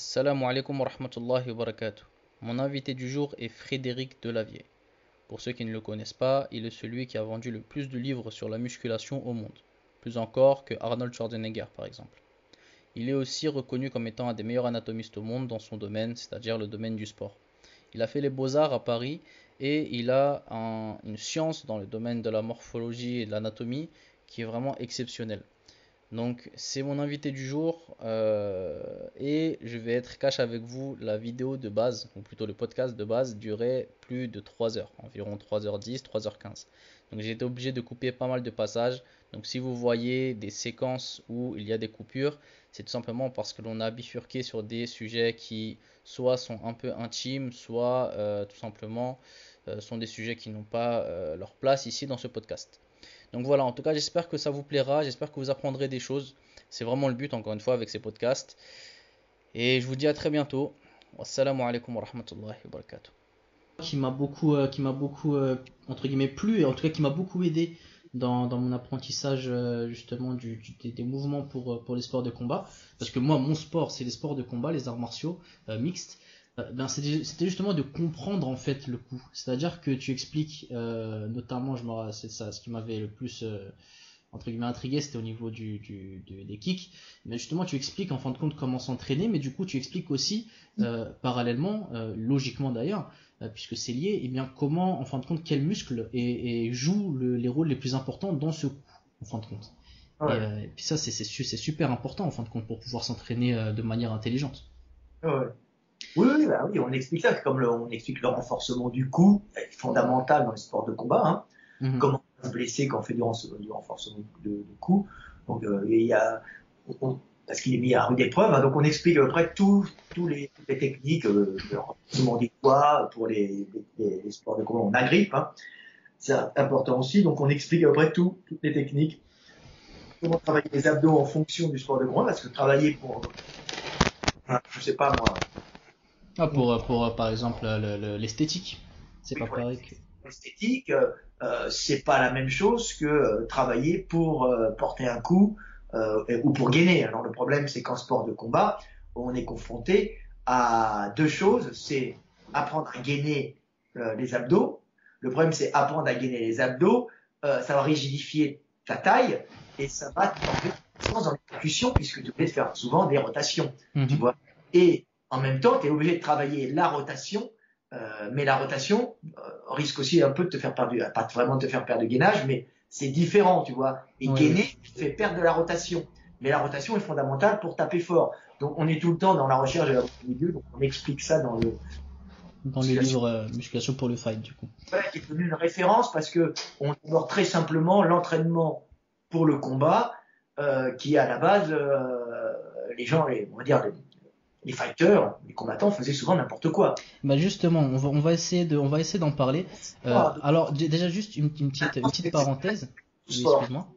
Assalamu alaikum wa rahmatullahi wa barakatuh. Mon invité du jour est Frédéric Delavier. Pour ceux qui ne le connaissent pas, il est celui qui a vendu le plus de livres sur la musculation au monde, plus encore que Arnold Schwarzenegger par exemple. Il est aussi reconnu comme étant un des meilleurs anatomistes au monde dans son domaine, c'est-à-dire le domaine du sport. Il a fait les beaux-arts à Paris et il a une science dans le domaine de la morphologie et de l'anatomie qui est vraiment exceptionnelle. Donc c'est mon invité du jour et je vais être cash avec vous. La vidéo de base, ou plutôt le podcast de base, durait plus de 3 heures, environ 3h10, 3h15. Donc j'ai été obligé de couper pas mal de passages. Donc si vous voyez des séquences où il y a des coupures, c'est tout simplement parce que l'on a bifurqué sur des sujets qui soit sont un peu intimes, soit tout simplement sont des sujets qui n'ont pas leur place ici dans ce podcast. Donc voilà, en tout cas, j'espère que ça vous plaira, j'espère que vous apprendrez des choses. C'est vraiment le but, encore une fois, avec ces podcasts. Et je vous dis à très bientôt. Wassalamu alaikum wa rahmatullahi wa barakatuh. Qui m'a beaucoup entre guillemets plu et en tout cas qui m'a beaucoup aidé dans mon apprentissage justement des mouvements pour les sports de combat. Parce que moi, mon sport, c'est les sports de combat, les arts martiaux mixtes. Ben c'était justement de comprendre en fait le coup. C'est-à-dire que tu expliques, notamment, c'est ça, ce qui m'avait le plus entre guillemets intrigué, c'était au niveau des kicks. Mais justement, tu expliques en fin de compte comment s'entraîner, mais du coup, tu expliques aussi parallèlement, logiquement d'ailleurs, puisque c'est lié, et bien comment en fin de compte quels muscles et jouent les rôles les plus importants dans ce coup, en fin de compte. Ouais, Et puis ça, c'est super important en fin de compte pour pouvoir s'entraîner de manière intelligente. ouais. Oui, oui, bah oui, on explique ça, comme on explique le renforcement du cou, c'est fondamental dans les sports de combat, hein. Mhm. Comment se blesser quand on fait du renforcement de cou. Donc, il y a, parce qu'il est mis à rude épreuve, hein, donc on explique à peu près toutes les techniques, de renforcement des poids pour les sports de combat. On agrippe, hein, c'est important aussi, donc on explique à peu près toutes les techniques, comment travailler les abdos en fonction du sport de combat, parce que travailler pour, je sais pas moi, Ah, pour par exemple l'esthétique, c'est oui, pas pour pareil que. l'esthétique, c'est pas la même chose que travailler pour porter un coup ou pour gainer. Alors le problème, c'est qu'en sport de combat, on est confronté à deux choses. C'est apprendre à gainer les abdos. Le problème, c'est apprendre à gainer les abdos. Ça va rigidifier ta taille et ça va t'enlever de sens dans l'exécution puisque tu es obligé de faire souvent des rotations, tu Mhm. vois. Et en même temps, tu es obligé de travailler la rotation, mais la rotation risque aussi un peu de te faire perdre, pas vraiment de te faire perdre de gainage, mais c'est différent, tu vois. Et Oui, oui. gainer fait perdre de la rotation. Mais la rotation est fondamentale pour taper fort. Donc on est tout le temps dans la recherche de la milieu, donc on explique ça dans le Dans le musculation, livre Musculation pour le fight, du coup. ouais, qui est devenu une référence parce que on aborde très simplement l'entraînement pour le combat, qui à la base, les gens, on va dire les fighters, les combattants faisaient souvent n'importe quoi. Bah justement, on va essayer d'en parler. Donc, Alors déjà juste une petite c'est parenthèse. du Oui, sport. excuse-moi.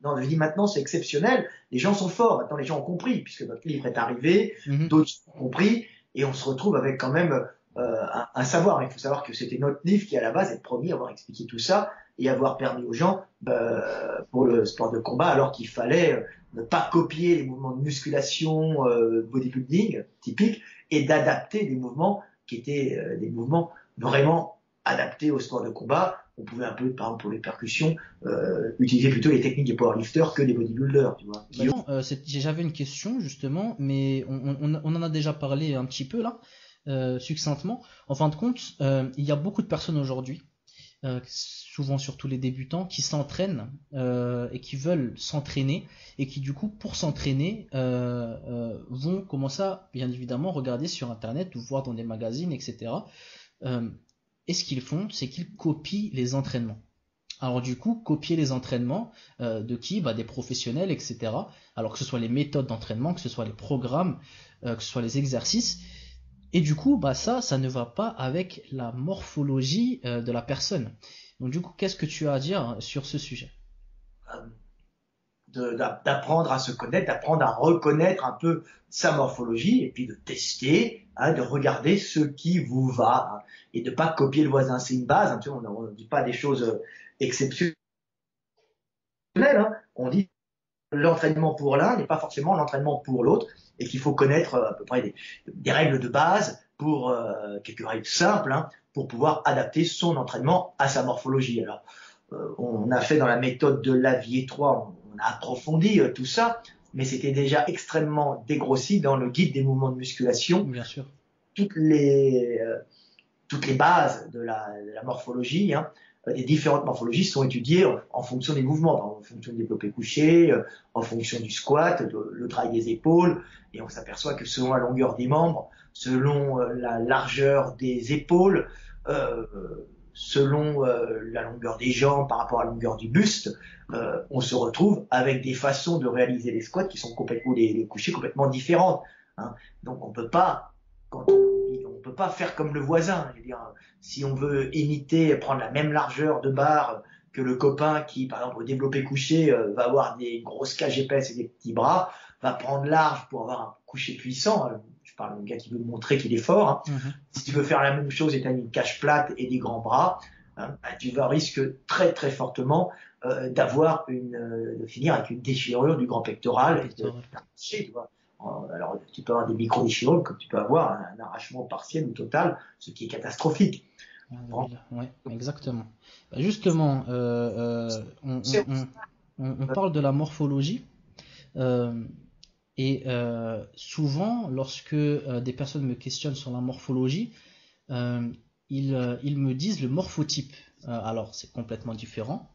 Non, je dis maintenant, c'est exceptionnel. Les gens sont forts. Maintenant, les gens ont compris, puisque notre livre est arrivé, Mhm. d'autres ont compris, et on se retrouve avec quand même un savoir. Il faut savoir que c'était notre livre qui, à la base, est le premier à avoir expliqué tout ça et avoir permis aux gens, pour le sport de combat, alors qu'il fallait ne pas copier les mouvements de musculation, bodybuilding typiques, et d'adapter des mouvements qui étaient des mouvements vraiment adaptés au sport de combat. On pouvait un peu, par exemple, pour les percussions, utiliser plutôt les techniques des powerlifters que des bodybuilders, tu vois. Bah non, j'avais une question justement, mais on en a déjà parlé un petit peu là, succinctement. En fin de compte, il y a beaucoup de personnes aujourd'hui, souvent surtout les débutants, qui s'entraînent et qui veulent s'entraîner et qui du coup pour s'entraîner vont commencer à bien évidemment regarder sur internet ou voir dans des magazines, etc. Euh, et ce qu'ils font, c'est qu'ils copient les entraînements. Alors du coup, copier les entraînements de qui? Bah, des professionnels, etc. Alors que ce soit les méthodes d'entraînement, que ce soit les programmes, que ce soit les exercices. Et du coup, bah ça ne va pas avec la morphologie de la personne. Donc du coup, qu'est-ce que tu as à dire sur ce sujet? D'apprendre à se connaître, d'apprendre à reconnaître un peu sa morphologie et puis de tester, hein, de regarder ce qui vous va, hein, et de pas copier le voisin. C'est une base, hein, tu vois, on ne dit pas des choses exceptionnelles, hein, on dit l'entraînement pour l'un n'est pas forcément l'entraînement pour l'autre, et qu'il faut connaître à peu près des règles de base pour quelques règles simples, hein, pour pouvoir adapter son entraînement à sa morphologie. Alors, on a fait dans la méthode de Lavier 3, on a approfondi tout ça, mais c'était déjà extrêmement dégrossi dans le guide des mouvements de musculation. Bien sûr. Toutes les bases de la morphologie, hein, des différentes morphologies sont étudiées en fonction des mouvements, en fonction du développé couché, en fonction du squat, le travail des épaules, et on s'aperçoit que selon la longueur des membres, selon la largeur des épaules, selon la longueur des jambes par rapport à la longueur du buste, on se retrouve avec des façons de réaliser les squats qui sont complètement, les couchés complètement différentes, hein. Donc on peut pas, quand on peut pas faire comme le voisin. Je veux dire, si on veut imiter, prendre la même largeur de barre que le copain qui, par exemple, au développé couché, va avoir des grosses cages épaisses et des petits bras, va prendre large pour avoir un couché puissant. Je parle d'un gars qui veut montrer qu'il est fort, hein. Si tu veux faire la même chose et tu as une cage plate et des grands bras, hein, tu vas risquer très très fortement de finir avec une déchirure du grand pectoral. Tu vois. Alors, tu peux avoir des micro-déchirures comme tu peux avoir un arrachement partiel ou total, ce qui est catastrophique. Oui, exactement. Justement, on parle de la morphologie, et souvent, lorsque des personnes me questionnent sur la morphologie, ils me disent le morphotype. Alors, c'est complètement différent.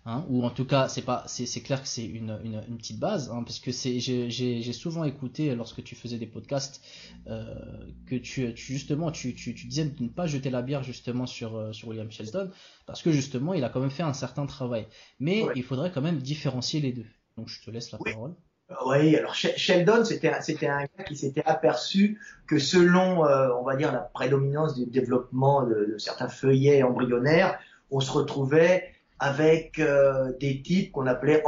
Hein, ou en tout cas, c'est clair que c'est une petite base, hein, parce que j'ai souvent écouté lorsque tu faisais des podcasts que justement tu disais de ne pas jeter la bière justement sur William Shelton, parce que justement il a quand même fait un certain travail, mais il faudrait quand même différencier les deux. Donc je te laisse la parole. Oui, alors Sheldon, c'était un gars qui s'était aperçu que selon, on va dire, la prédominance du développement de certains feuillets embryonnaires, on se retrouvait avec des types qu'on appelait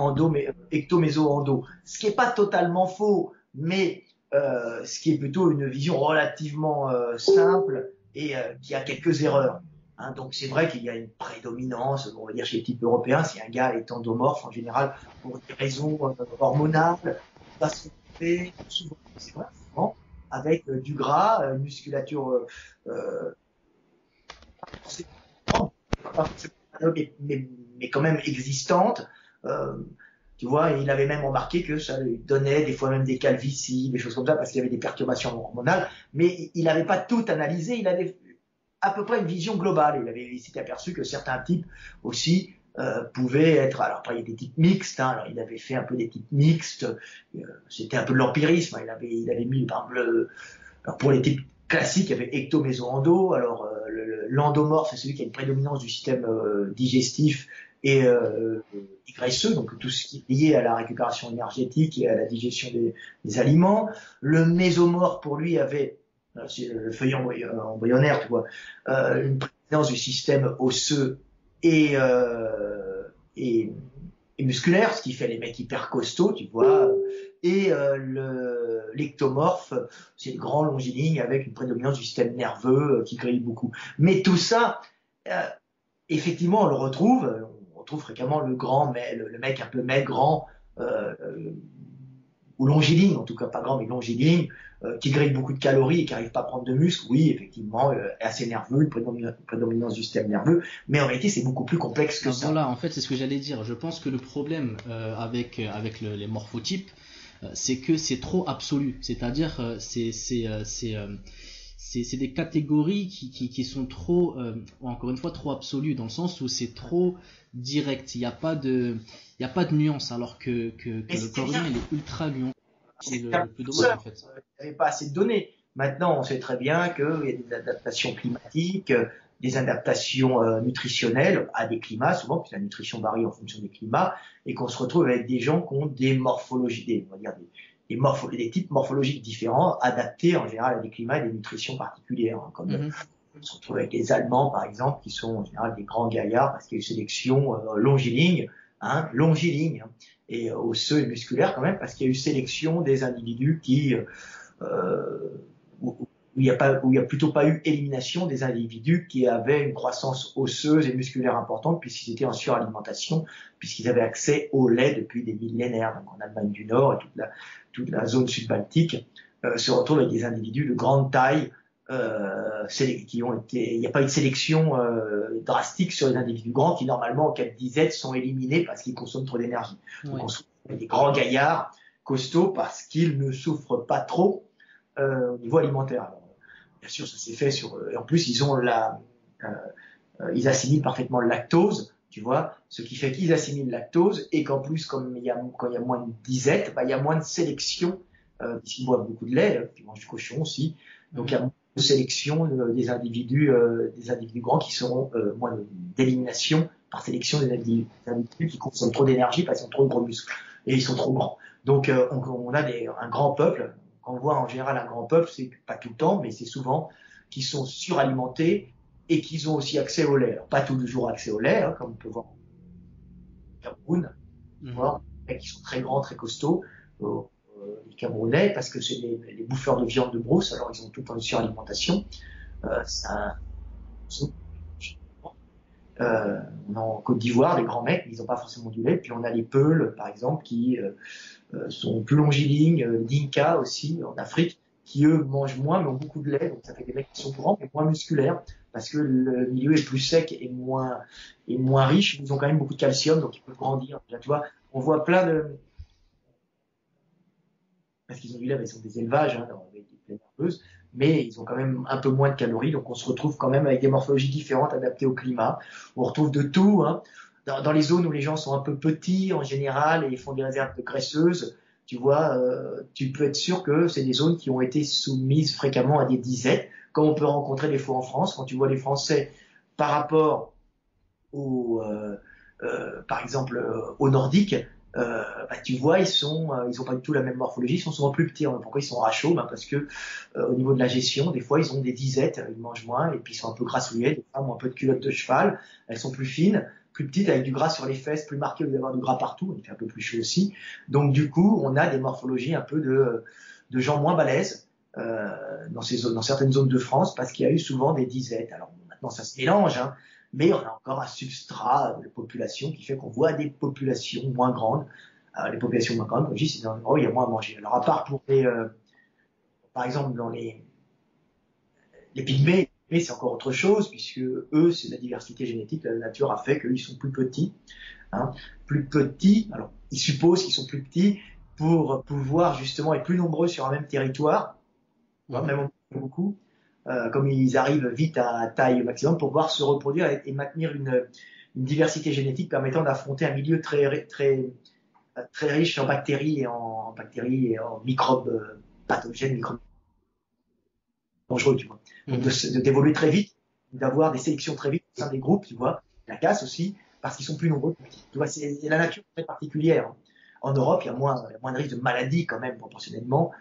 ecto-méso-endo. Ce qui n'est pas totalement faux, mais ce qui est plutôt une vision relativement simple et qui a quelques erreurs. Hein, donc c'est vrai qu'il y a une prédominance, on va dire chez les types européens, si un gars est endomorphe en général pour des raisons hormonales, il va se retrouver souvent, c'est vrai, souvent, avec du gras, une musculature mais quand même existante. Tu vois, il avait même remarqué que ça lui donnait des fois même des calvities, des choses comme ça, parce qu'il y avait des perturbations hormonales, mais il n'avait pas tout analysé, il avait à peu près une vision globale. Il s'était aperçu que certains types aussi pouvaient être. Alors après, il y a des types mixtes. Hein, alors il avait fait un peu des types mixtes. C'était un peu de l'empirisme. Hein, il avait mis par exemple, alors pour les types classiques, il y avait ecto-méso-endo. Alors l'endomorphe, c'est celui qui a une prédominance du système digestif et graisseux, donc tout ce qui est lié à la récupération énergétique et à la digestion des aliments. Le mésomorphe, pour lui, avait c'est le feuillet embryonnaire, tu vois, une prédominance du système osseux et musculaire, ce qui fait les mecs hyper costauds, tu vois, et l'ectomorphe, c'est le grand longiligne avec une prédominance du système nerveux qui grille beaucoup. Mais tout ça, effectivement, on retrouve fréquemment le mec un peu maigre, grand, ou longiligne, en tout cas pas grand, mais longiligne, qui grille beaucoup de calories et qui n'arrive pas à prendre de muscle, oui, effectivement, assez nerveux, une prédominance du système nerveux, mais en réalité, c'est beaucoup plus complexe que ça. Voilà, en fait, c'est ce que j'allais dire. Je pense que le problème avec les morphotypes, c'est que c'est trop absolu. C'est-à-dire, c'est des catégories qui sont trop, encore une fois, trop absolues, dans le send où c'est trop direct. Il n'y a pas de nuance, alors que le corps humain, il est ultra nuancé. C'est le plus dommage, en fait. Il n'y avait pas assez de données. Maintenant, on sait très bien qu'il y a des adaptations climatiques, des adaptations nutritionnelles à des climats, souvent, puisque la nutrition varie en fonction des climats, et qu'on se retrouve avec des gens qui ont des morphologies, on va dire des types morphologiques différents, adaptés en général à des climats et des nutritions particulières. Hein, comme on se retrouve avec les Allemands, par exemple, qui sont en général des grands gaillards, parce qu'il y a une sélection longiligne, hein, et osseux et musculaire quand même, parce qu'il y a eu sélection des individus qui où il y a plutôt pas eu élimination des individus qui avaient une croissance osseuse et musculaire importante puisqu'ils étaient en suralimentation, puisqu'ils avaient accès au lait depuis des millénaires. Donc en Allemagne du Nord et toute la zone sud-baltique se retrouve avec des individus de grande taille qui ont été, il n'y a pas eu de sélection drastique sur les individus grands qui normalement en cas de disette sont éliminés parce qu'ils consomment trop d'énergie. Ouais. Donc on se retrouve avec des grands gaillards costauds parce qu'ils ne souffrent pas trop au niveau alimentaire. Alors, bien sûr, ça s'est fait et en plus ils ont ils assimilent parfaitement le lactose, tu vois, ce qui fait qu'ils assimilent le lactose et qu'en plus, quand il y a moins de disette, il y a moins de sélection, puisqu'ils boivent beaucoup de lait, ils mangent du cochon aussi, donc il y a moins de sélection des individus grands qui seront moins d'élimination par sélection des individus qui consomment trop d'énergie parce qu'ils ont trop de gros muscles et ils sont trop grands. Donc on a un grand peuple. Quand on voit en général un grand peuple, c'est pas tout le temps, mais c'est souvent qui sont suralimentés et qui ont aussi accès au lait. Alors, pas toujours accès au lait, comme on peut voir au Cameroun, qui sont très grands, très costauds, les Camerounais, parce que c'est les bouffeurs de viande de brousse, alors ils ont tout en suralimentation. On a en Côte d'Ivoire des grands mecs, mais ils n'ont pas forcément du lait. Puis on a les Peuls, par exemple, qui sont plus longilignes, Dinka aussi, en Afrique, qui eux mangent moins, mais ont beaucoup de lait. Donc ça fait des mecs qui sont grands, mais moins musculaires, parce que le milieu est plus sec et moins riche. Ils ont quand même beaucoup de calcium, donc ils peuvent grandir. Là, tu vois, on voit plein de... Parce qu'ils ont du lait, mais ils sont des élevages, dans les plaines herbeuses, mais ils ont quand même un peu moins de calories, donc on se retrouve quand même avec des morphologies différentes adaptées au climat. On retrouve de tout, dans les zones où les gens sont un peu petits en général et ils font des réserves de graisseuses, tu vois, tu peux être sûr que c'est des zones qui ont été soumises fréquemment à des disettes, comme on peut rencontrer des fois en France, quand tu vois les Français par rapport par exemple, aux Nordiques, tu vois, ils ont pas du tout la même morphologie, ils sont souvent plus petits. Pourquoi ils sont rachauds? Parce que au niveau de la gestion, des fois, ils ont des disettes, ils mangent moins et puis ils sont un peu grassouillets. Des femmes ont un peu de culotte de cheval, elles sont plus fines, plus petites, avec du gras sur les fesses, plus marqué au lieu d'avoir du gras partout. Il fait un peu plus chaud aussi. Donc du coup, on a des morphologies un peu de gens moins balèzes dans certaines zones de France parce qu'il y a eu souvent des disettes. Alors maintenant, ça se mélange, mais on a encore un substrat de population qui fait qu'on voit des populations moins grandes. Les populations moins grandes, comme je dis, c'est dans l'endroit où il y a moins à manger. Alors à part pour par exemple dans les pygmées, mais c'est encore autre chose, puisque eux, c'est la diversité génétique, la nature a fait qu'ils sont plus petits. Plus petits, alors ils supposent qu'ils sont plus petits pour pouvoir justement être plus nombreux sur un même territoire, même beaucoup. Comme ils arrivent vite à taille maximum pour pouvoir se reproduire et maintenir une diversité génétique permettant d'affronter un milieu très riche en bactéries et en microbes pathogènes, microbes dangereux, tu vois. Donc d'évoluer très vite, d'avoir des sélections très vite au sein des groupes, tu vois. La casse aussi, parce qu'ils sont plus nombreux. Tu vois, c'est la nature très particulière. En Europe, il y a moins de risques de maladies quand même proportionnellement.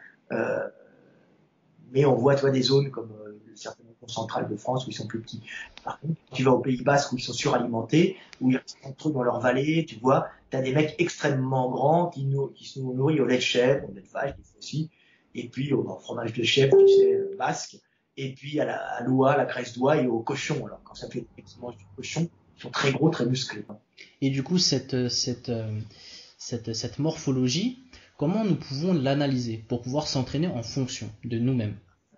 Mais on voit, tu vois, des zones comme certaines régions centrales de France où ils sont plus petits. Par contre, tu vas au Pays Basque où ils sont suralimentés, où ils restent entre eux dans leur vallée, tu vois, tu as des mecs extrêmement grands qui se nourrissent au lait de chèvre, au lait de vache, des fois aussi, et puis au fromage de chèvre, tu sais, basque, et puis à l'oie, la graisse d'oie et au cochon. Alors, quand ça fait qu'ils mangent du cochon, ils sont très gros, très musclés. Et du coup, cette morphologie, comment nous pouvons l'analyser pour pouvoir s'entraîner en fonction de nous-mêmes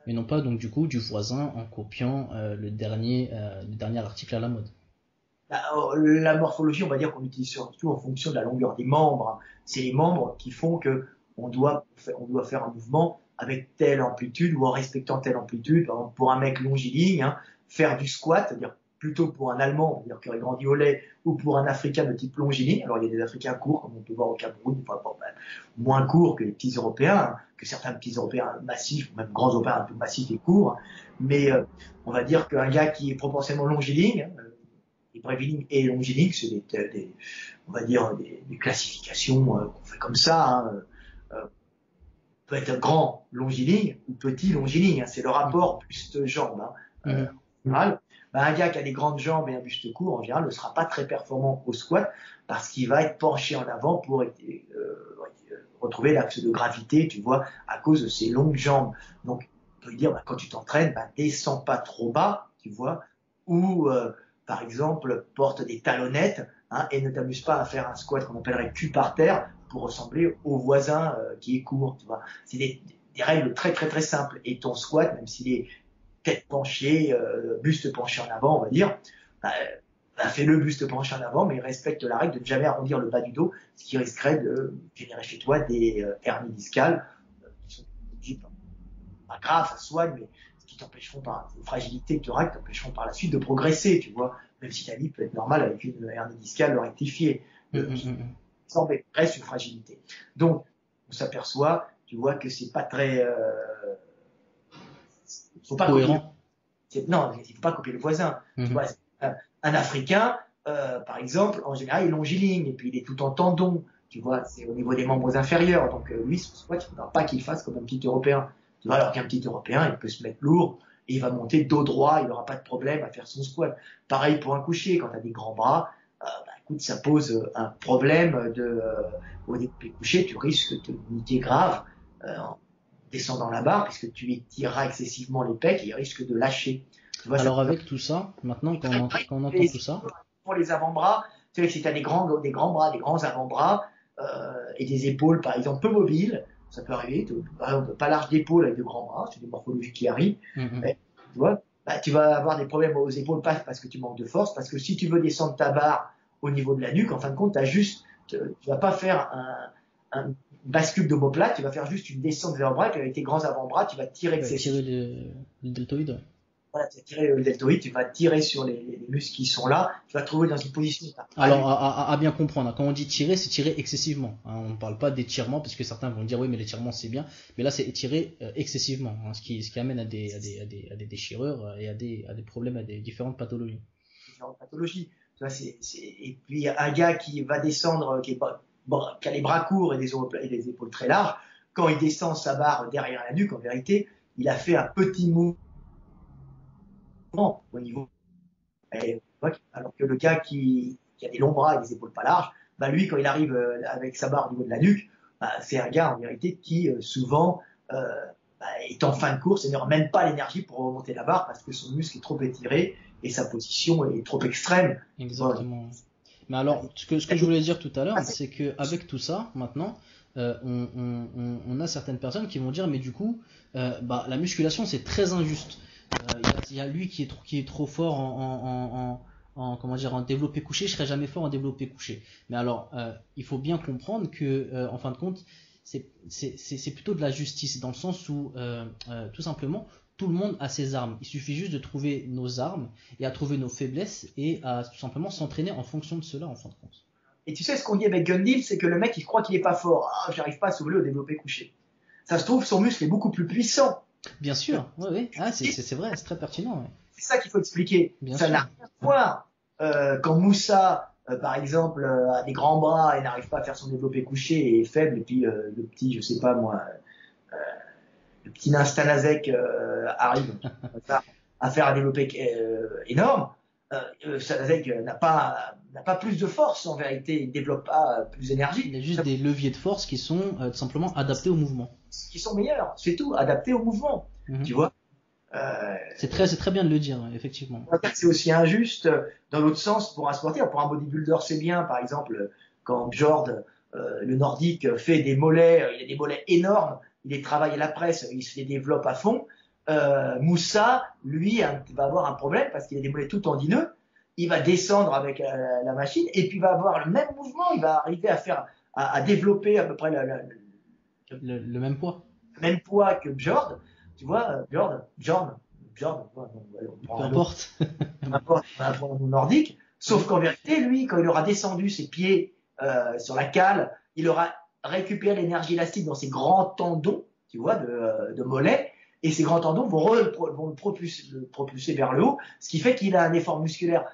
et non pas donc du coup du voisin en copiant le dernier article à la mode? La morphologie, on va dire qu'on l'utilise surtout en fonction de la longueur des membres. C'est les membres qui font que on doit faire un mouvement avec telle amplitude ou en respectant telle amplitude. Par exemple, pour un mec longiligne, faire du squat, c'est-à-dire plutôt pour un Allemand, c'est-à-dire qui aurait grandi au lait, ou pour un Africain de type longiligne. Alors il y a des Africains courts, comme on peut voir au Cameroun, moins courts que les petits Européens, que certains petits Européens massifs, ou même grands Européens un peu massifs et courts. Mais on va dire qu'un gars qui est proportionnellement longiligne, et bréviligne et longiligne, c'est on va dire des classifications qu'on fait comme ça. Peut être grand longiligne ou petit longiligne. C'est le rapport buste-jambe. En général, un gars qui a des grandes jambes et un buste court, en général, ne sera pas très performant au squat parce qu'il va être penché en avant pour retrouver l'axe de gravité, tu vois, à cause de ses longues jambes. Donc, peut lui dire, bah, quand tu t'entraînes, bah, descends pas trop bas, tu vois, ou par exemple, porte des talonnettes, hein, et ne t'amuse pas à faire un squat qu'on appellerait cul par terre pour ressembler au voisin qui est court, tu vois. C'est des règles très très très simples. Et ton squat, même s'il est tête penchée, buste penché en avant, on va dire, bah, fais le buste penché en avant, mais respecte la règle de ne jamais arrondir le bas du dos, ce qui risquerait de générer chez toi des hernies discales qui sont pas graves, ça soigne, mais qui t'empêcheront par une fragilité que tu auras, qui t'empêcheront par la suite de progresser, tu vois, même si ta vie peut être normale avec une hernie discale rectifiée, qui semble reste une fragilité. Donc, on s'aperçoit, tu vois, que c'est pas très, faut pas Cohérent. non, il faut pas copier le voisin. Tu vois, un Africain, par exemple, en général, il est longiligne et puis il est tout en tendon. Tu vois, c'est au niveau des membres inférieurs. Donc lui, son squat, il ne faudra pas qu'il fasse comme un petit Européen. Tu vois, alors qu'un petit Européen, il peut se mettre lourd et il va monter dos droit, il n'aura pas de problème à faire son squat. Pareil pour un coucher, quand tu as des grands bras, bah, écoute, ça pose un problème au développé couché, tu risques de niquer grave en descendant la barre, puisque tu étireras excessivement les pecs et il risque de lâcher. Tu vois, Alors avec tout ça, maintenant quand on entend tout ça, pour les avant-bras, tu sais que si tu as des grands bras, des grands avant-bras et des épaules par exemple peu mobiles, ça peut arriver, par exemple pas large d'épaule avec de grands bras, c'est des morphologies qui arrivent, tu vois, bah, tu vas avoir des problèmes aux épaules, pas parce que tu manques de force, parce que si tu veux descendre ta barre au niveau de la nuque, en fin de compte, tu vas pas faire un bascule d'omoplate, tu vas faire juste une descente vers le bras, et avec tes grands avant-bras, tu vas tirer tirer le deltoïde. Voilà, tu vas tirer le deltoïde, tu vas tirer sur les muscles qui sont là, tu vas te trouver dans une position. Alors, à bien comprendre, quand on dit tirer, c'est tirer excessivement. Hein, on ne parle pas d'étirement, parce que certains vont dire oui, mais l'étirement c'est bien, mais là c'est étirer excessivement, hein, ce qui amène à des déchirures et à des problèmes, à des différentes pathologies. Différentes pathologies. Tu vois, et puis un gars qui va descendre, qui a les bras courts et des épaules très larges, quand il descend sa barre derrière la nuque, en vérité, il a fait un petit mouvement au niveau. Alors que le gars qui a des longs bras et des épaules pas larges, bah lui, quand il arrive avec sa barre au niveau de la nuque, bah, c'est un gars en vérité qui souvent est en fin de course et ne ramène pas l'énergie pour remonter la barre parce que son muscle est trop étiré et sa position est trop extrême. Exactement. Voilà. Mais alors, ce que je voulais dire tout à l'heure, c'est qu'avec tout ça, maintenant, on a certaines personnes qui vont dire, mais du coup, la musculation, c'est très injuste. Il y a lui qui est trop fort comment dire, en développé couché, je serai jamais fort en développé couché. Mais alors, il faut bien comprendre que, en fin de compte, c'est plutôt de la justice, dans le sens où, tout simplement, tout le monde a ses armes. Il suffit juste de trouver nos armes et à trouver nos faiblesses et à tout simplement s'entraîner en fonction de cela, en fin de compte. Et tu sais ce qu'on dit avec Gundil, c'est que le mec il croit qu'il est pas fort. Ah, j'arrive pas à soulever au développé couché. Ça se trouve, son muscle est beaucoup plus puissant. Bien sûr, oui. Ah, c'est vrai, c'est très pertinent. Ouais. C'est ça qu'il faut expliquer. Bien ça n'a rien à voir. Quand Moussa, par exemple, a des grands bras et n'arrive pas à faire son développé couché et est faible, et puis le petit, je sais pas moi, le petit Nastanazek arrive à faire un développé énorme, Stanazek n'a pas plus de force en vérité, il ne développe pas plus d'énergie. Il y a juste des leviers de force qui sont tout simplement adaptés au mouvement. Qui sont meilleurs, c'est tout, adaptés au mouvement. Tu vois. C'est très bien de le dire, effectivement. C'est aussi injuste dans l'autre sens pour un sportif. Pour un bodybuilder, c'est bien. Par exemple, quand Björn, le nordique, fait des mollets, il a des mollets énormes, il les travaille à la presse, il se les développe à fond. Moussa, lui, va avoir un problème parce qu'il a des mollets tout tendineux. Il va descendre avec la machine et puis il va avoir le même mouvement. Il va arriver à développer à peu près le même poids. Le même poids que Björn. Tu vois, Björn, peu importe. On va prendre un nordique. Sauf qu'en vérité, lui, quand il aura descendu ses pieds sur la cale, il aura récupéré l'énergie élastique dans ses grands tendons, tu vois, de mollet, et ces grands tendons vont le propulser vers le haut, ce qui fait qu'il a un effort musculaire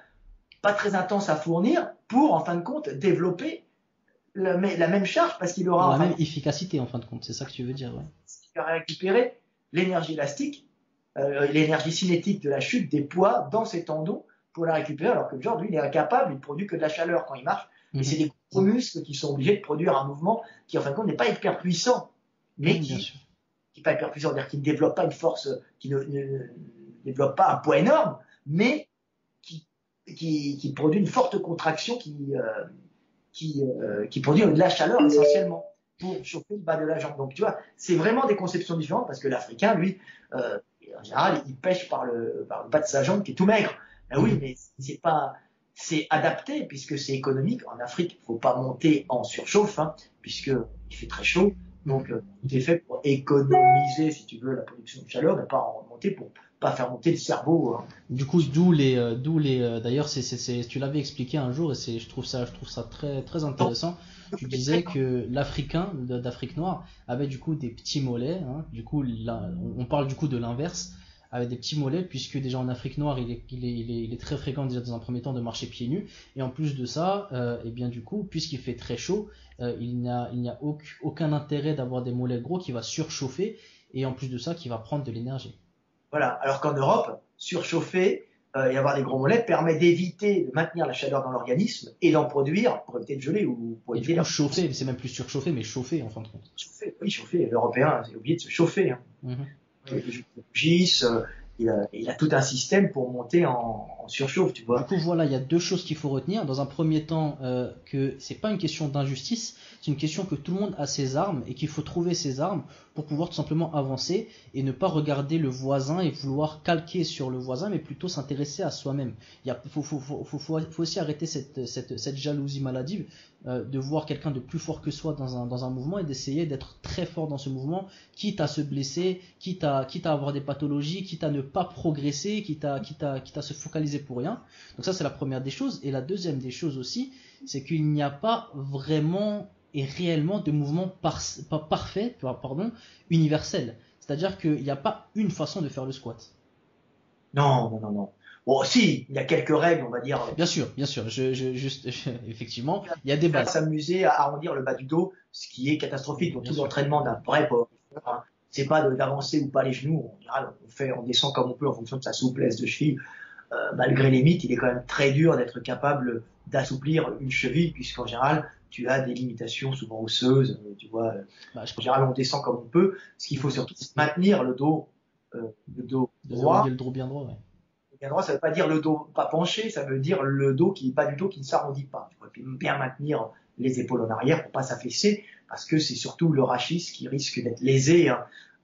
pas très intense à fournir pour, en fin de compte, développer la même charge parce qu'il aura... La même efficacité, en fin de compte, c'est ça que tu veux dire, ouais. Il va récupérer l'énergie élastique, l'énergie cinétique de la chute des poids dans ses tendons pour la récupérer, alors que Björn, lui, il est incapable, il ne produit que de la chaleur quand il marche, et c'est des gros muscles qui sont obligés de produire un mouvement qui, en fin de compte, n'est pas hyper puissant, mais qui qui n'est pas hyperpuissant, c'est-à-dire qui ne développe pas une force, qui ne développe pas un poids énorme, mais qui produit une forte contraction qui produit de la chaleur essentiellement pour chauffer le bas de la jambe. Donc tu vois, c'est vraiment des conceptions différentes parce que l'Africain, lui, en général, il pêche par le bas de sa jambe qui est tout maigre. Ben oui, mais c'est adapté puisque c'est économique. En Afrique, il ne faut pas monter en surchauffe puisqu'il fait très chaud. Donc, tout est fait pour économiser, si tu veux, la production de chaleur, ne pas en monter pour pas faire monter le cerveau. Du coup, d'ailleurs, tu l'avais expliqué un jour et je trouve ça très, très intéressant. Tu disais que l'Africain d'Afrique noire avait du coup des petits mollets. Du coup, là, on parle du coup de l'inverse, avec des petits mollets, puisque déjà en Afrique noire, il est très fréquent déjà dans un premier temps de marcher pieds nus. Et en plus de ça, et bien du coup, puisqu'il fait très chaud, il n'y a aucun intérêt d'avoir des mollets gros qui va surchauffer et en plus de ça, qui va prendre de l'énergie. Voilà. Alors qu'en Europe, surchauffer et avoir des gros mollets permet d'éviter de maintenir la chaleur dans l'organisme et d'en produire pour éviter de geler ou pour éviter. Et du coup, chauffer, c'est même plus surchauffer, mais chauffer en fin de compte. Chauffer, oui, chauffer. L'Européen a oublié de se chauffer. Il a tout un système pour monter en surchauffe, tu vois. Du coup, voilà, il y a deux choses qu'il faut retenir. Dans un premier temps, que c'est pas une question d'injustice, c'est une question que tout le monde a ses armes et qu'il faut trouver ses armes pour pouvoir tout simplement avancer et ne pas regarder le voisin et vouloir calquer sur le voisin, mais plutôt s'intéresser à soi-même. Il faut aussi arrêter cette jalousie maladive de voir quelqu'un de plus fort que soi dans un mouvement et d'essayer d'être très fort dans ce mouvement, quitte à se blesser, quitte à avoir des pathologies, quitte à ne pas progresser, quitte à se focaliser pour rien. Donc ça, c'est la première des choses. Et la deuxième des choses aussi, c'est qu'il n'y a pas vraiment et réellement de mouvement parfait, universel. C'est-à-dire qu'il n'y a pas une façon de faire le squat. Non. Bon, si, il y a quelques règles, on va dire. Bien sûr. Effectivement, il y a des bases. S'amuser à arrondir le bas du dos, ce qui est catastrophique. Donc tout l'entraînement d'un vrai powerlifter, c'est pas d'avancer ou pas les genoux. En général, on descend comme on peut en fonction de sa souplesse de cheville. Malgré les mythes, il est quand même très dur d'être capable d'assouplir une cheville, puisqu'en général, tu as des limitations souvent osseuses, tu vois. En général, on descend comme on peut. Ce qu'il faut surtout, c'est maintenir le dos droit. Le dos bien droit, ouais. Bien droit, ça veut pas dire le dos pas penché, ça veut dire le dos qui ne s'arrondit pas. Tu vois, puis bien maintenir les épaules en arrière pour pas s'affaisser, parce que c'est surtout le rachis qui risque d'être lésé.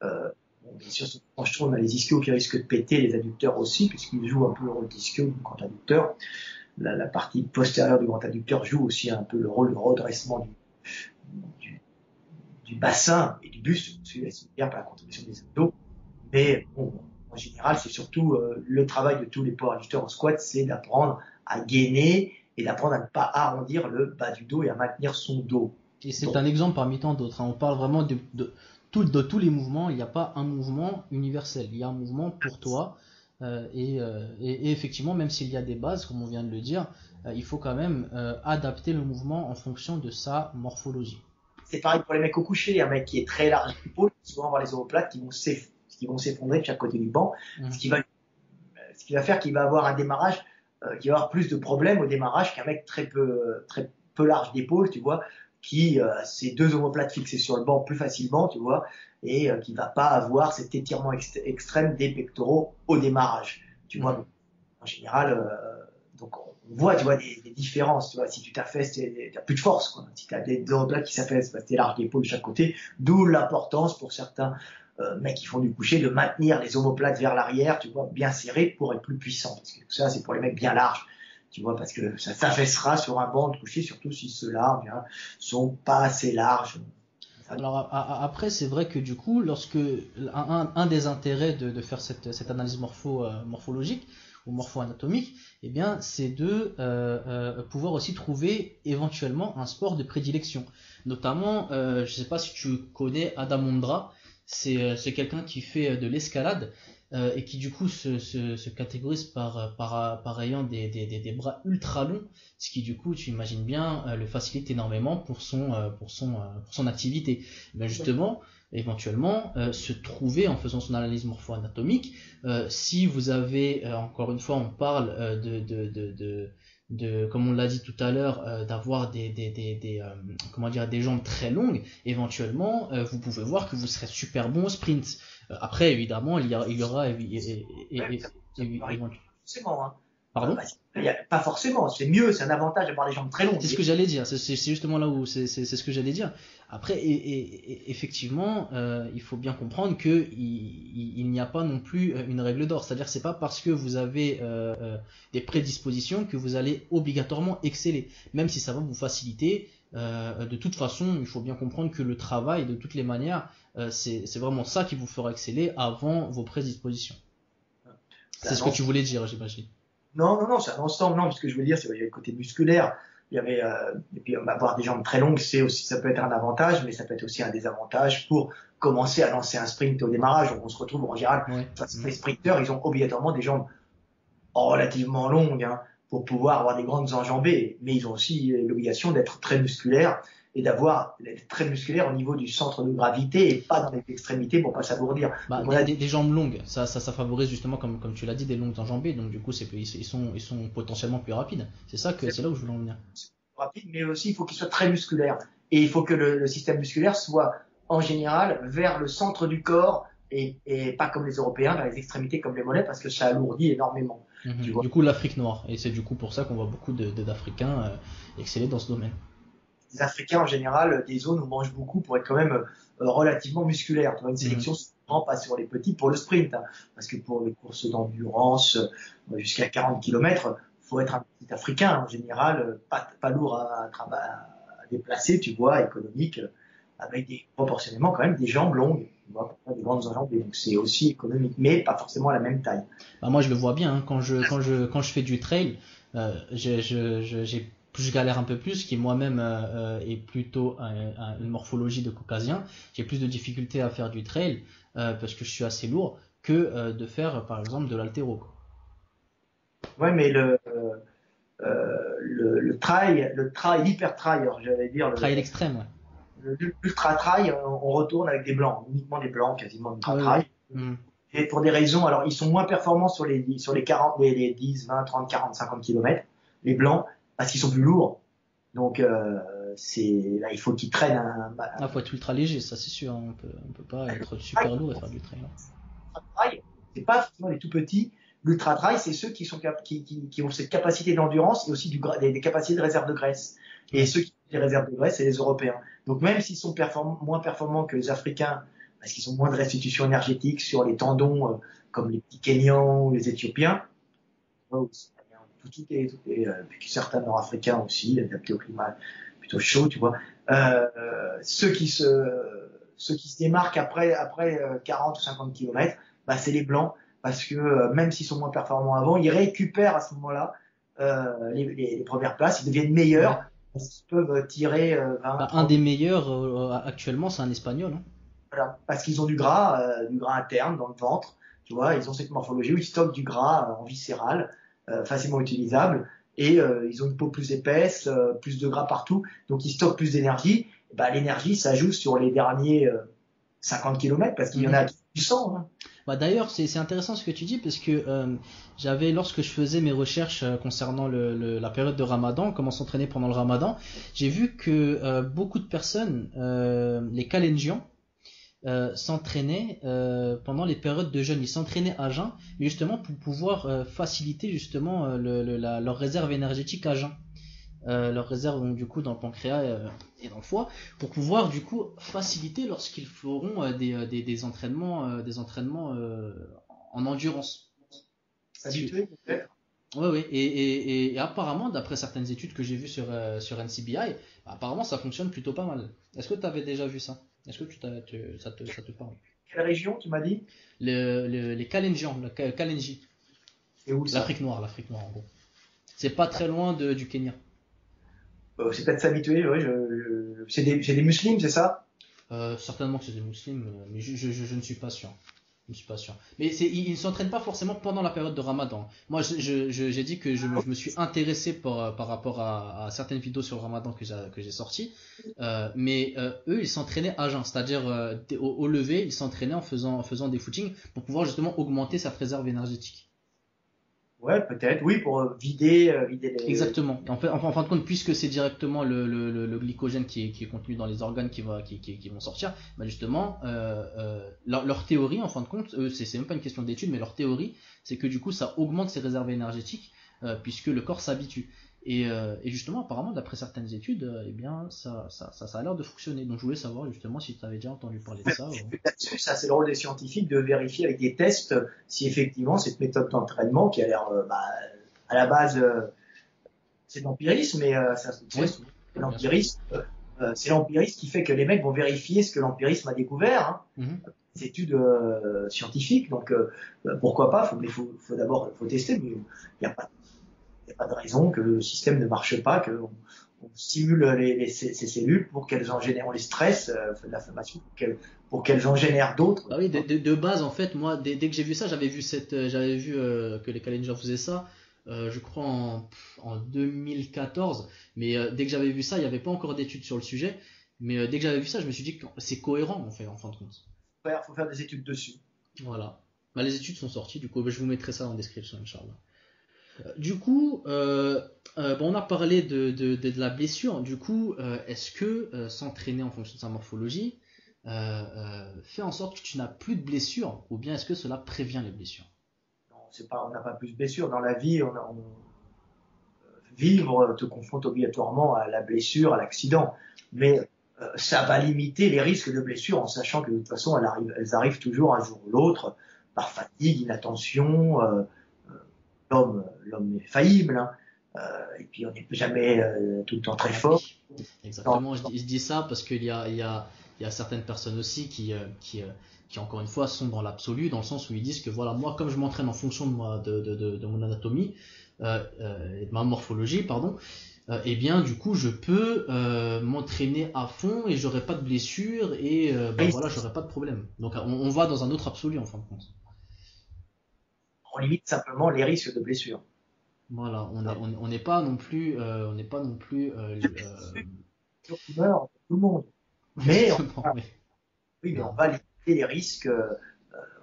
Bien sûr, quand je trouve, on a les ischios qui risquent de péter, les adducteurs aussi, puisqu'ils jouent un peu le rôle d'ischio du grand adducteur. La partie postérieure du grand adducteur joue aussi un peu le rôle de redressement du bassin et du buste, parce que c'est bien par la contribution des abdos. Mais bon, en général, c'est surtout le travail de tous les powerlifters en squat, c'est d'apprendre à gainer et d'apprendre à ne pas arrondir le bas du dos et à maintenir son dos. Et c'est un exemple parmi tant d'autres. On parle vraiment de tous les mouvements. Il n'y a pas un mouvement universel. Il y a un mouvement pour toi. Et effectivement, même s'il y a des bases, comme on vient de le dire, il faut quand même adapter le mouvement en fonction de sa morphologie. C'est pareil pour les mecs au coucher. Un mec qui est très large d'épaule, souvent avoir les omoplates qui vont s'effondrer de chaque côté du banc, ce qui va faire qu'il va avoir un démarrage, qui va avoir plus de problèmes au démarrage qu'un mec très peu large d'épaule, tu vois, qui a ses deux omoplates fixées sur le banc plus facilement, tu vois, et qui va pas avoir cet étirement extrême des pectoraux au démarrage, tu vois. En général, donc on voit, tu vois, des différences, tu vois. Si tu t'affaisses, t'as plus de force, quoi. Si t'as des deux omoplates qui s'affaissent, t'es large d'épaule de chaque côté, d'où l'importance pour certains mecs qui font du coucher de maintenir les omoplates vers l'arrière, tu vois, bien serrés pour être plus puissant. Parce que ça, c'est pour les mecs bien larges, tu vois, parce que ça s'affaissera sur un banc de coucher, surtout si ceux-là sont pas assez larges. Alors après, c'est vrai que du coup, lorsque un des intérêts de faire cette analyse morphologique ou morpho-anatomique, eh bien, c'est de pouvoir aussi trouver éventuellement un sport de prédilection. Notamment, je ne sais pas si tu connais Adam Ondra, c'est quelqu'un qui fait de l'escalade et qui du coup se catégorise par ayant des bras ultra longs, ce qui du coup, tu imagines bien, le facilite énormément pour son activité. Ben justement, éventuellement, se trouver en faisant son analyse morpho-anatomique, si vous avez, encore une fois, on parle comme on l'a dit tout à l'heure, d'avoir comment dire, des jambes très longues, éventuellement, vous pouvez voir que vous serez super bon au sprint. Après, évidemment, il y aura Ouais, ça peut arriver forcément, hein. Pardon? Bah, pas forcément, c'est mieux, c'est un avantage d'avoir des jambes très longues. C'est ce que j'allais dire, c'est justement là où c'est ce que j'allais dire. Après, effectivement, il faut bien comprendre que il n'y a pas non plus une règle d'or. C'est-à-dire, c'est pas parce que vous avez des prédispositions que vous allez obligatoirement exceller, même si ça va vous faciliter. De toute façon, il faut bien comprendre que le travail, de toutes les manières, c'est vraiment ça qui vous fera exceller avant vos prédispositions. C'est ce que tu voulais dire, j'imagine. Non, non, non, c'est un ensemble. Non, ce que je veux dire, c'est qu'il y avait le côté musculaire. Il y avait, et puis avoir des jambes très longues, c'est aussi, ça peut être un avantage, mais ça peut être aussi un désavantage pour commencer à lancer un sprint au démarrage. Donc on se retrouve en général, Ouais. les sprinteurs, ils ont obligatoirement des jambes relativement longues, hein, pour pouvoir avoir des grandes enjambées, mais ils ont aussi l'obligation d'être très musculaires et d'être très musculaires au niveau du centre de gravité et pas dans les extrémités pour pas s'alourdir. Bah, Donc on a des jambes longues, ça favorise justement, comme tu l'as dit, des longues enjambées, donc du coup, ils sont potentiellement plus rapides. C'est là où je voulais en venir. rapide, mais aussi il faut qu'il soit très musculaire. Et il faut que le système musculaire soit en général vers le centre du corps et pas comme les Européens, dans les extrémités comme les mollets, parce que ça alourdit énormément. Tu vois. Du coup, l'Afrique noire, et c'est du coup pour ça qu'on voit beaucoup d'Africains exceller dans ce domaine. Les Africains en général, des zones où on mange beaucoup pour être quand même relativement musculaire. Tu vois, une Mhm. sélection souvent pas sur les petits pour le sprint, hein, parce que pour les courses d'endurance jusqu'à 40 km, faut être un petit Africain en général, pas lourd à déplacer, tu vois, économique, avec proportionnellement quand même des jambes longues, tu vois, pas des grandes jambes, donc c'est aussi économique, mais pas forcément à la même taille. Bah, moi, je le vois bien, hein, quand je fais du trail, je galère un peu plus, qui moi-même est plutôt une morphologie de caucasien. J'ai plus de difficultés à faire du trail parce que je suis assez lourd que de faire, par exemple, de l'haltéro, quoi. Ouais, mais l'hyper trail, alors j'allais dire Trail extrême, ouais. l'ultra trail, on retourne avec des blancs, uniquement des blancs, quasiment ultra Ouais, ouais. trail. Mhm. Et pour des raisons, alors ils sont moins performants sur les 40, les 10, 20, 30, 40, 50 km, les blancs, parce qu'ils sont plus lourds. Donc là, il faut qu'ils traînent Ah, faut être ultra léger, ça c'est sûr, hein. On peut pas être super lourd et faire du trail, hein. trail, c'est pas forcément les tout petits. L'ultra trail, c'est ceux qui ont cette capacité d'endurance et aussi des capacités de réserve de graisse. Et ceux qui ont des réserves de graisse, c'est les Européens. Donc même s'ils sont moins performants que les Africains, parce qu'ils ont moins de restitution énergétique sur les tendons, comme les petits Kenyans ou les Éthiopiens, puis certains Nord-Africains aussi, adaptés au climat plutôt chaud, tu vois. Euh, ceux qui se démarquent après 40 ou 50 km, bah, c'est les blancs, parce que même s'ils sont moins performants avant, ils récupèrent à ce moment-là les premières places, ils deviennent Ouais. meilleurs, parce qu'ils peuvent tirer 20, Bah, un 30, des meilleurs actuellement, c'est un Espagnol, hein. voilà, parce qu'ils ont du gras interne dans le ventre, tu vois, ils ont cette morphologie où ils stockent du gras en viscéral, facilement utilisable, et ils ont une peau plus épaisse, plus de gras partout, donc ils stockent plus d'énergie. Et bah, l'énergie, ça joue sur les derniers 50 km, parce qu'il y en Mhm. a du sang. Hein. Bah d'ailleurs, c'est intéressant ce que tu dis parce que lorsque je faisais mes recherches concernant la période de Ramadan, comment s'entraîner pendant le Ramadan, j'ai vu que beaucoup de personnes, les Kalenjians, s'entraînaient pendant les périodes de jeûne. Ils s'entraînaient à jeun, mais justement pour pouvoir faciliter justement leur réserve énergétique à jeun. Leur réserve donc, du coup dans le pancréas et dans le foie pour pouvoir du coup faciliter lorsqu'ils feront des entraînements en endurance. Habitué, peut-être. Oui, oui, et apparemment, d'après certaines études que j'ai vues sur NCBI, apparemment ça fonctionne plutôt pas mal. Est-ce que tu avais déjà vu ça? Est-ce que ça te parle? Quelle région, tu m'as dit? Les Kalenjians, le Kalenji, C'est où ça? l'Afrique noire en gros. C'est pas très loin du Kenya. C'est peut-être s'habituer, ouais, c'est des musulmans, c'est ça? Certainement que c'est des musulmans, mais je ne suis pas sûr. Je ne suis pas sûr. Mais ils ne s'entraînent pas forcément pendant la période de Ramadan. Moi, j'ai dit que je me suis intéressé par rapport à certaines vidéos sur le Ramadan que j'ai sorties. Mais eux, ils s'entraînaient à jeun. C'est-à-dire, au lever, ils s'entraînaient en faisant des footings pour pouvoir justement augmenter cette réserve énergétique. Ouais, peut-être, oui, pour vider les. Exactement. En fin de compte, puisque c'est directement le glycogène qui est contenu dans les organes qui vont sortir, bah justement, leur théorie, en fin de compte, c'est même pas une question d'étude, mais leur théorie, c'est que du coup, ça augmente ses réserves énergétiques, puisque le corps s'habitue. Et justement, apparemment, d'après certaines études, eh bien, ça a l'air de fonctionner. Donc, je voulais savoir justement si tu avais déjà entendu parler de ça. Là-dessus, ça, c'est le rôle des scientifiques de vérifier avec des tests si effectivement cette méthode d'entraînement qui a l'air, à la base, c'est de l'empirisme, mais ça se tient Oui, souvent. bien sûr. L'empirisme, c'est l'empirisme qui fait que les mecs vont vérifier ce que l'empirisme a découvert, hein, Mhm. des études scientifiques. Donc pourquoi pas, mais faut d'abord faut tester, mais il n'y a pas, y a pas de raison que le système ne marche pas, qu'on on stimule ces cellules pour qu'elles en génèrent, on les stress, de l'inflammation, pour qu'elles en génèrent d'autres. Bah oui, de base, en fait, moi, dès que j'ai vu ça, j'avais vu que les Challenger faisaient ça, je crois en 2014. Mais dès que j'avais vu ça, il n'y avait pas encore d'études sur le sujet. Mais dès que j'avais vu ça, je me suis dit que c'est cohérent, en fait, en fin de compte. Faut faire des études dessus. Voilà. Bah, les études sont sorties, du coup, bah, je vous mettrai ça en description, Inch'Allah. Du coup, bon, on a parlé de la blessure. Du coup, est-ce que s'entraîner en fonction de sa morphologie fait en sorte que tu n'as plus de blessures, ou bien est-ce que cela prévient les blessures? Non, c'est pas, on n'a pas plus de blessures dans la vie. Vivre te confronte obligatoirement à la blessure, à l'accident, mais ça va limiter les risques de blessure en sachant que de toute façon elles arrivent toujours un jour ou l'autre par fatigue, inattention. L'homme est faillible, hein, et puis on n'est jamais tout le temps très fort. Oui, exactement. Je dis ça parce il y a certaines personnes aussi qui, encore une fois, sont dans l'absolu, dans le sens où ils disent que voilà, moi, comme je m'entraîne en fonction de mon anatomie et de ma morphologie, pardon, et bien, du coup, je peux m'entraîner à fond et j'aurai pas de blessure et bah voilà, j'aurai pas de problème. Donc, on va dans un autre absolu en fin de compte. On limite simplement les risques de blessure. Voilà, on n'est pas non plus, on n'est pas non plus, Qui meurt, tout le monde. Mais exactement, oui. oui, mais on va limiter les risques,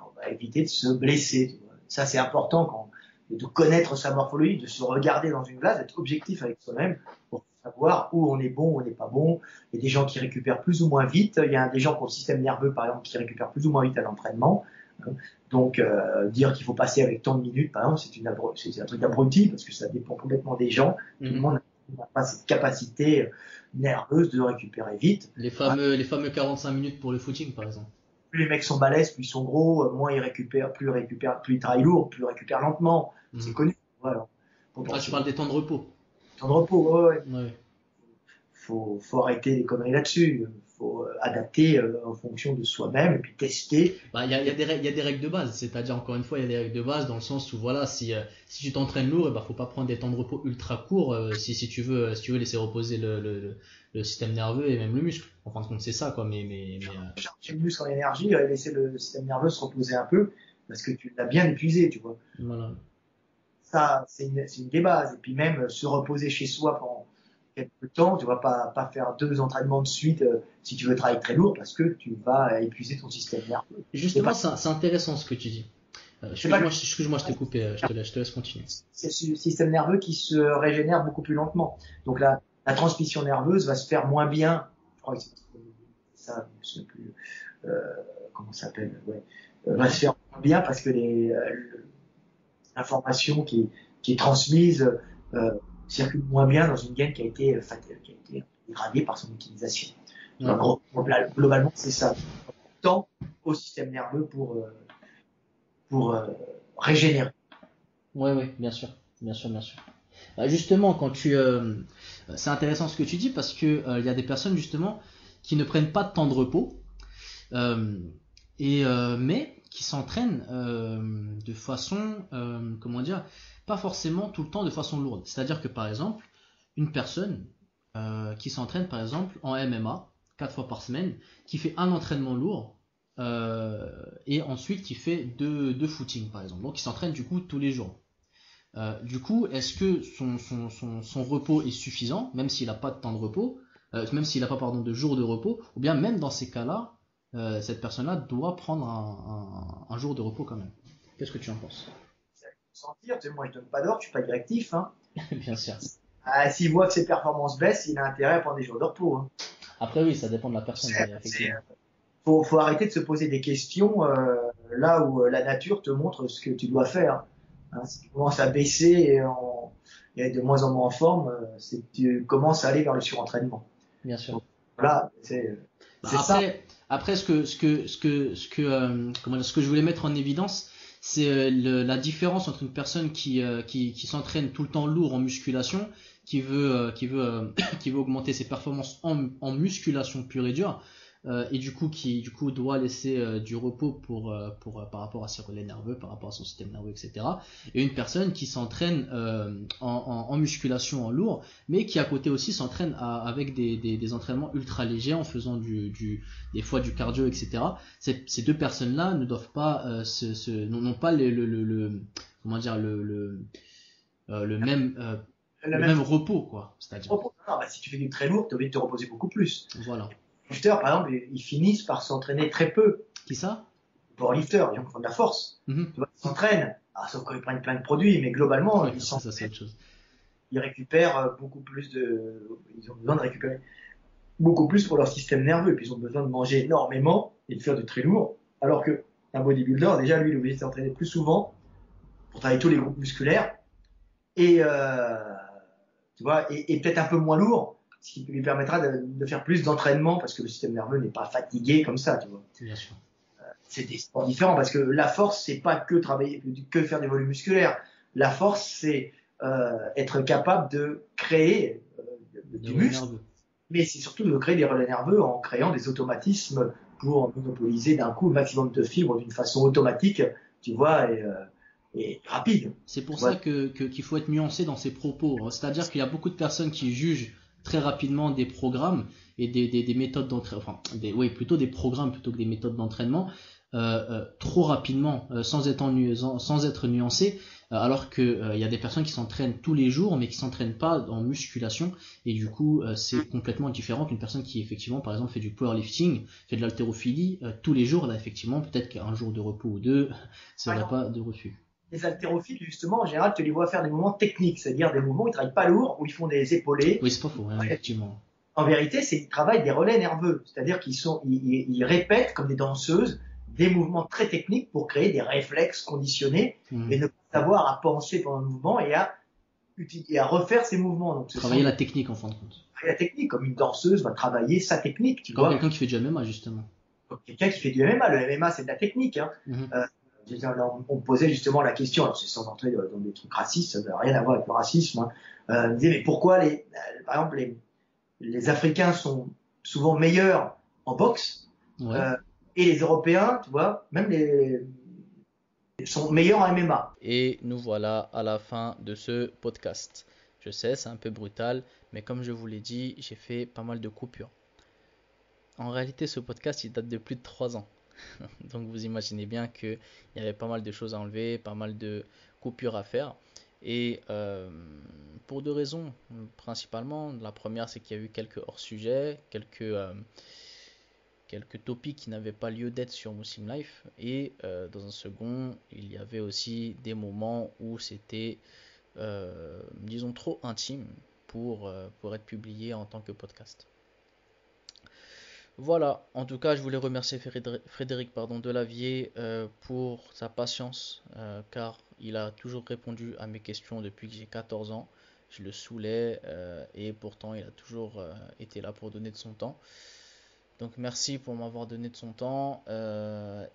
on va éviter de se blesser. Tu vois. Ça, c'est important de connaître sa morphologie, de se regarder dans une glace, d'être objectif avec soi-même pour savoir où on est bon, où on n'est pas bon. Il y a des gens qui récupèrent plus ou moins vite. Il y a des gens pour le système nerveux, par exemple, qui récupèrent plus ou moins vite à l'entraînement. Donc, dire qu'il faut passer avec tant de minutes, par exemple, c'est un truc d'abruti parce que ça dépend complètement des gens. Tout le Mhm. monde n'a pas cette capacité nerveuse de récupérer vite. Les fameux 45 minutes pour le footing, par exemple. Plus les mecs sont balèzes, plus ils sont gros, moins ils récupèrent, plus ils travaillent lourd, plus ils récupèrent lentement. C'est Mhm. connu. Voilà. Ah, tu parles des temps de repos. Temps de repos, ouais, ouais. Ouais. Faut arrêter les conneries là-dessus. Faut adapter en fonction de soi-même et puis tester. Bah, il y a des règles de base, c'est-à-dire, encore une fois, il y a des règles de base dans le sens où, voilà, si tu t'entraînes lourd, bah, faut pas prendre des temps de repos ultra courts si tu veux laisser reposer le système nerveux et même le muscle. En fin de compte, c'est ça, quoi. Charger le muscle en énergie, laisser le système nerveux se reposer un peu parce que tu l'as bien épuisé, tu vois. Voilà. Ça, c'est une des bases. Et puis même se reposer chez soi pendant quelques temps, tu vas pas faire 2 entraînements de suite si tu veux travailler très lourd parce que tu vas épuiser ton système nerveux. C'est Justement, pas, c'est intéressant ce que tu dis. c'est pas, Excuse-moi, je t'ai coupé, je te laisse continuer. c'est le système nerveux qui se régénère beaucoup plus lentement. Donc la transmission nerveuse va se faire moins bien. Je crois que c'est ça, je sais plus, euh, comment ça s'appelle, ouais, va se Ouais. faire moins bien parce que l'information qui est transmise euh, circule moins bien dans une gaine qui a été dégradée par son utilisation. Ouais. Globalement, c'est ça. Tant au système nerveux pour régénérer. Ouais, ouais, bien sûr. Bien sûr, bien sûr. Bah, justement, c'est intéressant ce que tu dis parce que il y a des personnes justement qui ne prennent pas de temps de repos euh, mais qui s'entraînent de façon comment dire, pas forcément tout le temps de façon lourde. C'est-à-dire que par exemple, une personne qui s'entraîne par exemple en MMA 4 fois par semaine, qui fait un entraînement lourd et ensuite qui fait deux footings par exemple. Donc il s'entraîne du coup tous les jours. Du coup, est-ce que son repos est suffisant, même s'il n'a pas de temps de repos, même s'il n'a pas pardon, de jours de repos, ou bien même dans ces cas-là, cette personne-là doit prendre un jour de repos quand même. Qu'est-ce que tu en penses? sentir. Tu sais, moi, je donne pas d'ordre, je suis pas directif. Hein. Bien sûr. S'il voit que ses performances baissent, il a intérêt à prendre des jours de repos. Hein. Après, oui, ça dépend de la personne, oui, effectivement. Faut arrêter de se poser des questions là où la nature te montre ce que tu dois faire. Hein, si tu commences à baisser et à être de moins en moins en forme, c'est que tu commences à aller vers le surentraînement. Bien sûr. Donc, voilà, c'est ça. Après, comment dire, ce que je voulais mettre en évidence, c'est la différence entre une personne qui s'entraîne tout le temps lourd en musculation, qui veut augmenter ses performances en musculation pure et dure, et qui du coup doit laisser du repos par rapport à ses relais nerveux, par rapport à son système nerveux, etc. Et une personne qui s'entraîne en musculation en lourd, mais qui à côté aussi s'entraîne avec des entraînements ultra légers en faisant des fois du cardio, etc. Ces deux personnes-là ne doivent pas n'ont pas comment dire Le le même même repos, quoi. C'est-à-dire. propos. Non, bah, si tu fais du très lourd, tu es obligé de te reposer beaucoup plus. Voilà. Les lifters, par exemple, ils finissent par s'entraîner très peu. Qui ça? Pour lifters, les gens qui font de la force, Mhm. tu vois, ils s'entraînent. Sauf quand ils prennent plein de produits, mais globalement, Oui, après, ça, c'est autre chose. ils récupèrent beaucoup plus ils ont besoin de récupérer beaucoup plus pour leur système nerveux. Et puis ils ont besoin de manger énormément et de faire du très lourd. Alors que un bodybuilder, déjà, lui, il est obligé de s'entraîner plus souvent pour travailler tous les groupes musculaires et, tu vois, et peut-être un peu moins lourd, ce qui lui permettra de faire plus d'entraînement parce que le système nerveux n'est pas fatigué comme ça, tu vois. Bien sûr. C'est des sports différents parce que la force, c'est pas que travailler, que faire des volumes musculaires. La force, c'est être capable de créer du muscle, Nerveux. mais c'est surtout de créer des relais nerveux en créant des automatismes pour monopoliser d'un coup le maximum de fibres d'une façon automatique, tu vois, et rapide. C'est pour Tu vois. ça qu'il faut être nuancé dans ses propos. C'est-à-dire qu'il y a beaucoup de personnes qui jugent très rapidement des programmes et des méthodes d'entraînement, enfin, oui, plutôt des programmes plutôt que des méthodes d'entraînement, trop rapidement, sans être nuancé, alors que il y a des personnes qui s'entraînent tous les jours, mais qui s'entraînent pas en musculation, et du coup, c'est complètement différent qu'une personne qui effectivement, par exemple, fait du powerlifting, fait de l'haltérophilie tous les jours. Là, effectivement, peut-être qu'un jour de repos ou deux serait pas de refus. Les haltérophiles, justement, en général, tu les vois faire des mouvements techniques, c'est-à-dire des mouvements où ils travaillent pas lourd, où ils font des épaulés. Oui, c'est pas faux, hein, effectivement. En vérité, c'est qu'ils travaillent des relais nerveux, c'est-à-dire ils répètent comme des danseuses des mouvements très techniques pour créer des réflexes conditionnés et ne pas avoir à penser pendant le mouvement et à refaire ces mouvements. Donc, Travailler la technique en fin de compte. La technique, comme une danseuse va travailler sa technique, tu Comme vois. quelqu'un qui fait du MMA, justement. Comme quelqu'un qui fait du MMA. Le MMA, c'est de la technique. Hein. On posait justement la question, alors c'est sans entrer dans des trucs racistes, ça n'a rien à voir avec le racisme. Hein. On disait, mais pourquoi par exemple, les Africains sont souvent meilleurs en boxe et les Européens, tu vois, même sont meilleurs en MMA. Et nous voilà à la fin de ce podcast. Je sais, c'est un peu brutal, mais comme je vous l'ai dit, j'ai fait pas mal de coupures. En réalité, ce podcast, il date de plus de 3 ans. Donc vous imaginez bien qu'il y avait pas mal de choses à enlever, pas mal de coupures à faire. Et pour deux raisons, principalement. La première, c'est qu'il y a eu quelques hors-sujets, quelques topics qui n'avaient pas lieu d'être sur Muslim Life. Et dans un second, il y avait aussi des moments où c'était, disons, trop intime pour être publié en tant que podcast. Voilà, en tout cas, je voulais remercier Frédéric Delavier pour sa patience, car il a toujours répondu à mes questions depuis que j'ai 14 ans. Je le saoulais et pourtant il a toujours été là pour donner de son temps. Donc merci pour m'avoir donné de son temps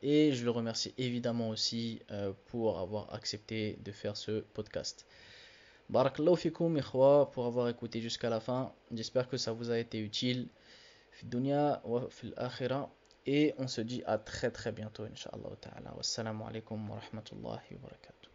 et je le remercie évidemment aussi pour avoir accepté de faire ce podcast. Barakallahu fikum ikhwa pour avoir écouté jusqu'à la fin. J'espère que ça vous a été utile. في الدنيا وفي الآخرة et on se dit à très très bientôt Inch'Allah ta'ala. Wassalamu alaikum wa rahmatullahi wa barakatuh.